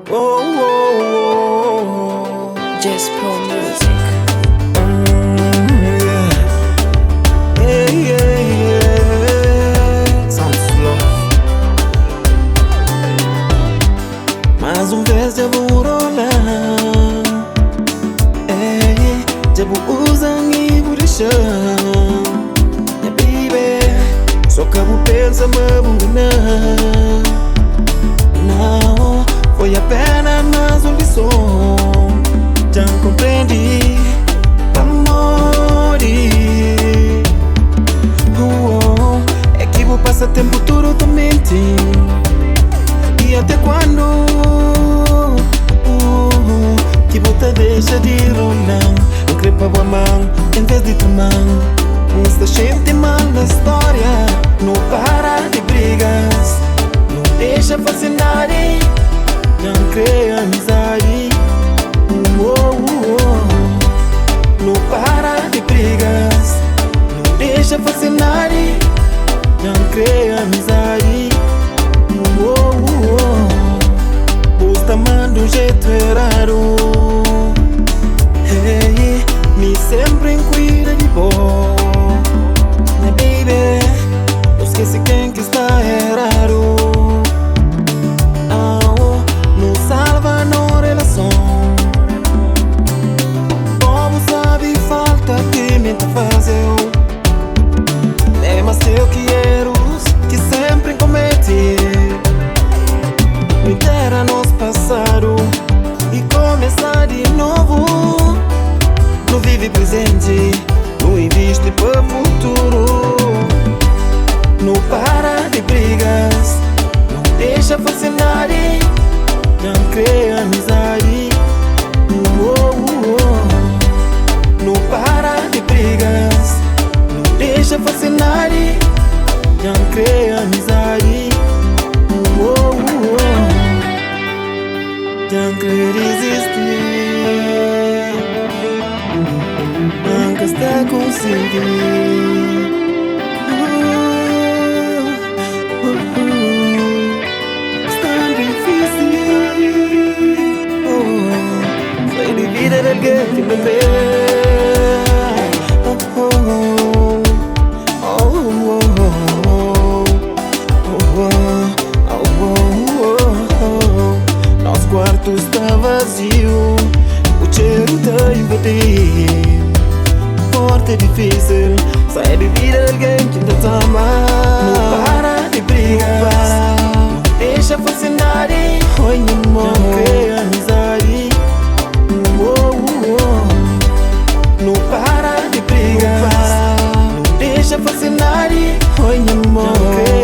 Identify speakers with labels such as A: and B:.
A: Oh, oh, oh.
B: Just Pro Music.
A: Yeah. Yeah, yeah, yeah. Sounds slow. Mais vez já vou rolar. Já vou usar e vou deixar. Yeah, baby. Só que eu penso, mas vou enganar. Não, foi apenas mais uma lição. Já compreendi, amore. É que vou passar tempo todo totalmente. E até quando que vou te deixar de rolar? Não creio para a mão em vez de tomar. Esta gente mal na história. Não para de brigas, não deixa fascinar. Não cria amizade. Não para de brigas, não deixa fascinar. Não cria amizade. Posta manda um jeito errado. Hey, me sempre cuida de boa. Né, baby? Eu esqueci quem que está errado. Não salva na relação. Como sabe, falta que me te fazeu. É mais teu que erros que sempre cometi. Me dera nos passado e começar de novo. Não vive presente, não investe para futuro. Não para de brigas, não deixa fascinar. Não cria amizade. Não para de brigas, não deixa fascinar. Não cria amizade. Não quer existir. Nunca está conseguindo. Está difícil. Foi de vida de alguém que me vê. Nosso quarto está vazio, o cheiro tá invadindo. Forte e difícil, sai de vida alguém que ainda te ama. Não para de brigas, não deixa fascinar. Oi, amor, não cria amizade. Não para de brigas, não deixa fascinar. Oi, amor, não cria